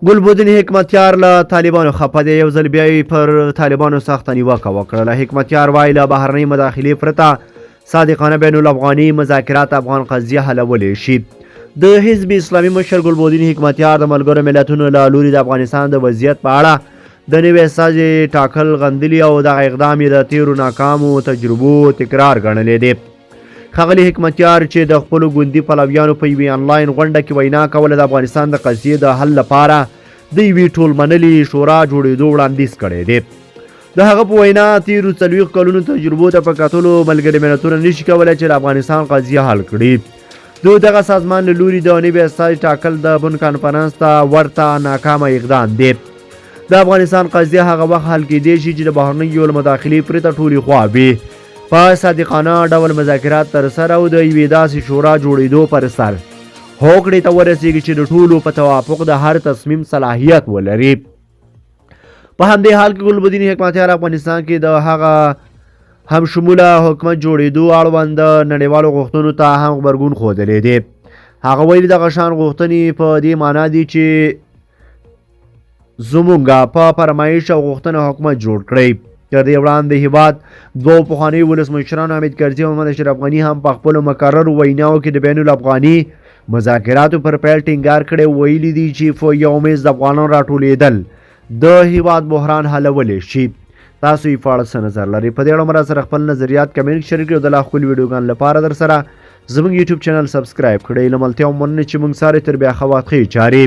ګلبدین حکمتیار له طالبانو خفه دی. یو ځل بیا یې پر طالبانو سخته نیوکه وکړله. حکمتیار وایي له بهرنۍ مداخلې پرته صادقانه بین الافغاني مذاکرات افغان قضیه حلولی شي. د حزب اسلامي مشر ګلبدین حکمتیار د ملګرو ملتونو له لوري د افغانستان د وضعیت په اړه د نوي استازي ټاکل غندلي او دغه اقدام یې د تیرو ناکامو تجربو تکرار ګڼلی دی. ښاغلي حکمتیار چې د خپلو ګوندي پلویانو په یوې انلاین غونډه کې وینا کوله د افغانستان د قضیې د حل لپاره د یوې ټولمنلې شورا جوړېدو وړاندیز کړی دی. د هغه په وینا تیرو 40 کلونو تجربو ته په کتلو ملګري ملتونه نشي کولی چې د افغانستان قضیه حل کړي. د دغه سازمان له لوري د نوي استازي ټاکل د بن کانفرنس ته ورته ناکامه اقدام دی. د افغانستان قضیه هغه وخت حل کیدی شي چې د بهرنیو مداخلې پرته ټولې خواوې په صادقانه ډول مذاکرات ترسره او د یوې داسې شورا جوړېدو پر سر هوکړې ته ورسیږي چې د ټولو په توافق د هر تصمیم صلاحیت ولري. په همدې حال کې ګلبدین حکمتیار افغانستان کې د هغه هم شموله حکومت جوړېدو اړوند نړیوالو غوښتنو ته هم غبرګون ښودلی دی. هغه ویلي دغه شان غوښتنې په دې معنا دي چې زموږ په فرمایش او غوښتنه حکومت جوړ کړئ. تر دې وړاندې هیواد دوو پخوانیو ولسمشرانو حمید کرزي او محمد اشرف غني هم په خپلو مکررو ویناوو کې د بین الافغاني مذاکراتو پر پیل ټینګار کړی. ویلي دي چې په یو میز د افغانانو راټولېدل د هیواد بحران حلولی شي. تاسو یې په اړه څه نظر لرئ؟ په دې اړه مرا سره خپل نظریات کمنټ شریک کړئ او د لا ښکلو ویډیوګانو لپاره در سره زموږ یوټیوب چینل سبسکرایب کړئ. له ملتیا مننه چې موږ سره تر بیا ښه وخت ښې چارې